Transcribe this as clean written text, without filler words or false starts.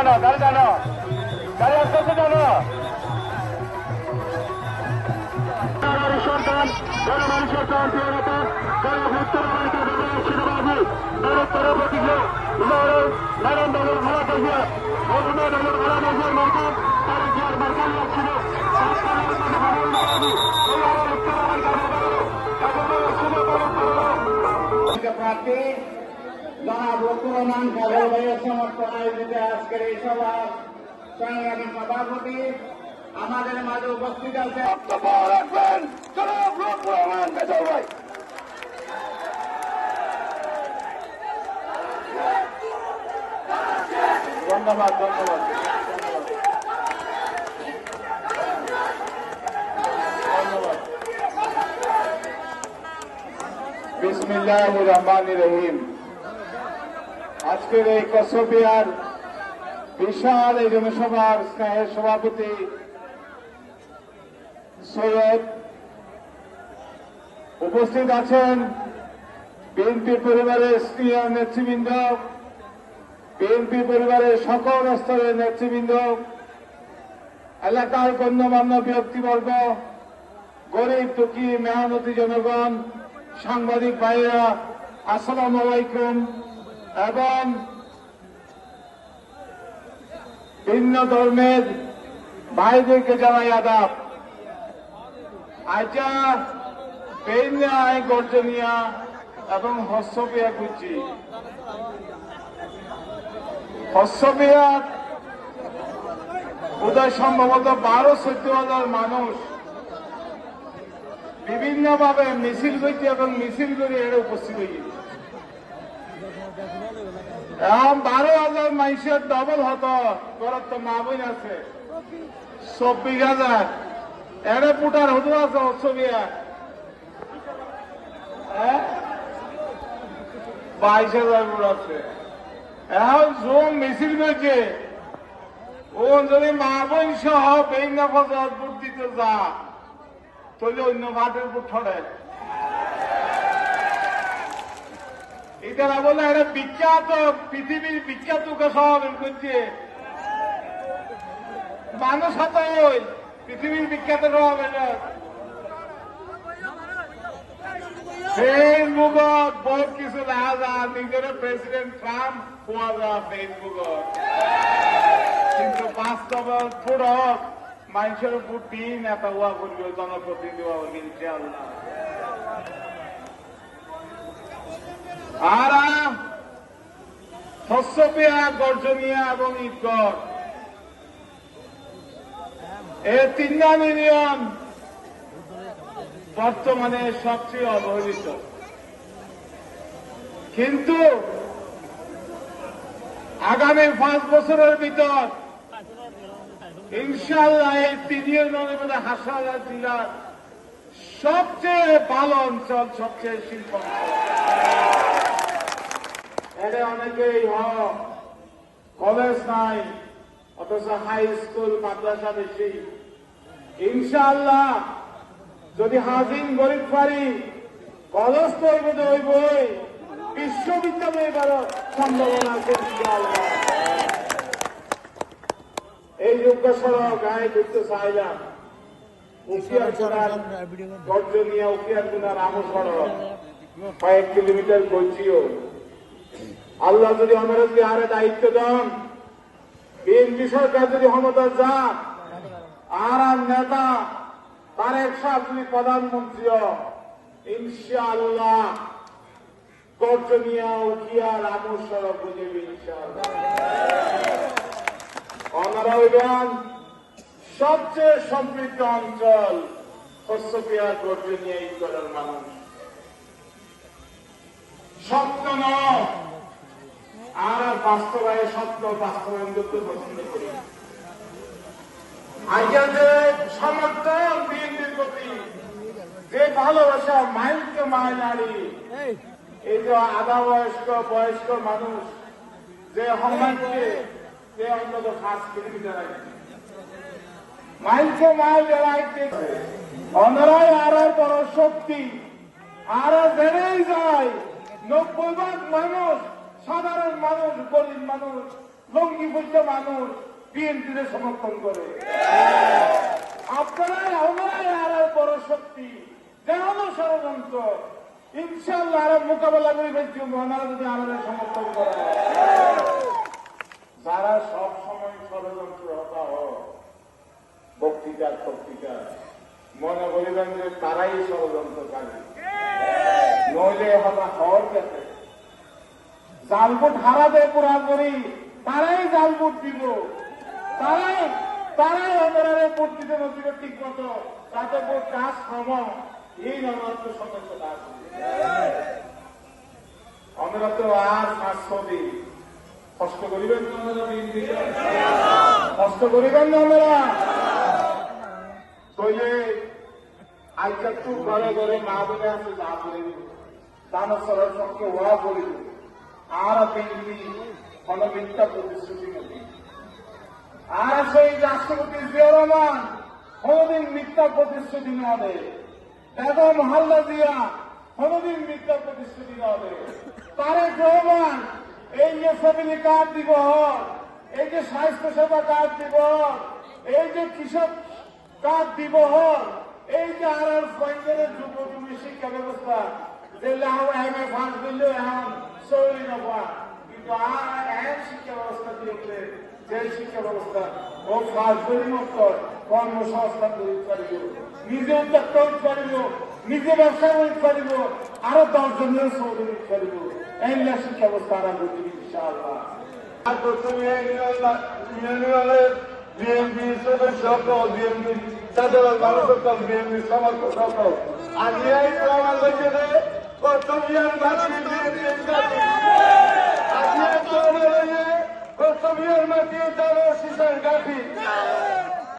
জানো গাড়ি আসতেছে জানো সন্তান জনমানুষের প্রান্তীয়তা যারা উত্তর আমেরিকা সেনাবাহিনী তাদের পরবর্তী নারায়ণ দলের ভাড়া দেখিয়ে অধুনা দলের ভাড়া দেখিয়ে মার্কান তার জিয়ার মার্কান লাগছিল প্রার্থী জনাব লুৎফর রহমান কাজল ভাইয়ের সমর্থনে আয়োজিত আজকের এই সভা সংগ্রামী সভাপতি আমাদের মাঝে উপস্থিত আছে বক্তব্য রাখবেন জনাব লুৎফর রহমান কাজল ভাই। ধন্যবাদ ধন্যবাদ ধন্যবাদ। বিসমিল্লাহির রহমানির রহিম। আজকের এই কসবিয়ার বিশাল এই জনসভার স্নেহের সভাপতি সৈয়দ, উপস্থিত আছেন বিএনপি পরিবারের সিনিয়র নেতৃবৃন্দ, বিএনপি পরিবারের সকল স্তরের নেতৃবৃন্দ, এলাকার গণ্যমান্য ব্যক্তিবর্গ, গরিব দুঃখী মেহনতি জনগণ, সাংবাদিক ভাইরা, আসসালামু আলাইকুম। এবং ভিন্ন ধর্মের ভাইদেরকে জানাই আদাব। আজা বেইনা গর্জনিয়া এবং হস্তপিয়া গুচি হস্তপিয়া বোধহয় সম্ভবত 12-14,000 মানুষ বিভিন্নভাবে মিছিল করছে এবং মিছিল করে এর উপস্থিত হয়েছে। এখন 12,000 মানুষের ডবল হতো তোর তো মা বোন আছে 24,000 এর পুটার হতো আছে অসবিয়া 22,000 ফুট আছে। এখন জুম মিছিল করছে ও যদি মা বোন সহ বিভিন্ন ফসল ভোট দিতে যা তাহলে অন্য ভাটের উপর ঠড়ে এটা না বলে এটা বিখ্যাত পৃথিবীর বিখ্যাত শহর করছে মানুষ হতো পৃথিবীর বিখ্যাত শহর এটা ফেসবুকত বহুত কিছু দেখা যায় নিজের প্রেসিডেন্ট ট্রাম্প পোৱা যায় ফেসবুকত, কিন্তু বাস্তবত ফুটত মানুষের উপর দিন এটা হওয়া করবে জনপ্রতিনিধি হওয়া ইনশাআল্লাহ। আর শস্যপিয়া, গর্জনিয়া এবং ঈদগড় এই তিনটা ইউনিয়ন বর্তমানে সবচেয়ে অবহেলিত, কিন্তু আগামী 5 বছরের ভিতর ইনশাআল্লাহ এই 3 ইউনিয়নের মধ্যে হাসারা জেলার সবচেয়ে ভালো অঞ্চল, সবচেয়ে শিল্প অঞ্চল। এর অনেকেই কলেজ নাই অথচ হাই স্কুল মাদ্রাসা বেশি। ইনশাআল্লাহ যদি হাজিন গরিব পারি কলেজ তো হইবই, বিশ্ববিদ্যালয় এবারও সম্ভাবনা আছে ইনশাআল্লাহ। এই যোগ্য সড়ক গায়ে ঢুকতে চাইলাম গর্জনিয়া উকিয়ারগুনার আমল সড়ক কয়েক কিলোমিটার গড়ছিও। আল্লাহ যদি আমাদেরকে আরে দায়িত্ব দেন, বিএনপি সরকার যদি ক্ষমতা যান, আর নেতা তারেক শাহ যদি প্রধানমন্ত্রী, ইনশাআল্লাহ গর্জনিয়া উকিয়ার আমল সড়ক বুঝেবে ইনশাআল্লাহ। ওনারা হইবেন সবচেয়ে সমৃদ্ধ অঞ্চল শস্যপিয়া, গর্জনিয়া, ঈদগড়ের মানুষ। স্বপ্ন নয় আর বাস্তবায়ন, স্বপ্ন বাস্তবায়ন করতে পছন্দ করি। আজকে যে সমর্থন বিএনপির প্রতি, যে ভালোবাসা মাইলকে মাইল নারী, এই যে আধা বয়স্ক মানুষ যে সম্মানকে সে অন্তত 5 কিলোমিটার মাইলকে মাইল এলাইতে অন্যরাই আরো বড় শক্তি, আরো বেড়েই যায়। 90% মানুষ, সাধারণ মানুষ, গরিব মানুষ লঙ্গি বলতে মানুষ বিএনপির সমর্থন করে। আপনারাই আমরাই আর বড় শক্তি যেন ষড়যন্ত্র ইনশাল্লাহ আর মোকাবেলা করে ফেলছি ওনারা যদি আমাদের সমর্থন করে। যারা সব সময় ষড়যন্ত্র হতা হোক বক্তৃতার মনে করিবেন যে তারাই ষড়যন্ত্রকারী, নইলে হতা হওয়ার ক্ষেত্রে জালভোট হারাবে পুরাপুরি তারাই জালভোট দিব, তারাই আমাদের ভোট দিতে নদীকে ঠিক মতো তাতে ভোট কাজ শ্রম এই আমার তো সতর্কতা আছে। আমরা তো আর 500 দিন কষ্ট করিবেন না, আমরা কষ্ট করিবেন না আমরা তৈলে আজকে খুব ঘরে ঘরে মা বলে আছে যা করে দানসরের সঙ্গে ওয়া করিব আর বিএনপি কোন মিথ্যা প্রতিশ্রুতি নদী আর সেই রাষ্ট্রপতি জিয়াউর রহমান কোনদিন মিথ্যা প্রতিশ্রুতি না দেয়, বেগম খালেদা জিয়া কোনদিন মিথ্যা প্রতিশ্রুতি না দেয়, তারেক রহমান এই যে ফ্যামিলি কার্ড দিব, এই যে স্বাস্থ্য সেবা কার্ড দিব, এই যে কৃষক কার্ড দিব, এই যে আর পয়েন্টের যুবজীবী শিক্ষা ব্যবস্থা যে এমএ ফাঁস দিল এখন চৌরি নফা, কিন্তু আর এক শিক্ষা ব্যবস্থা দিয়েছে যে শিক্ষা ব্যবস্থা ও ফাঁস পরিমুক্ত কর্মসংস্থান করতে পারিব, নিজে উদ্যোক্তা হইতে পারিব, নিজে ব্যবসা করতে পারিব, আরো 10 জনের সৌদি দিতে পারিব। এই শিক্ষা ব্যবস্থা আমরা করতে ইনশাআল্লাহ। আর প্রথমে বিএনপি সদস্য বিএনপি সাধারণ মানুষ বিএনপি সমর্থক সকল আজ এই প্রমাণ হয়েছে যে কর্তব্যের মাটি কর্তব্যের মাটি তার শিশার গাঠি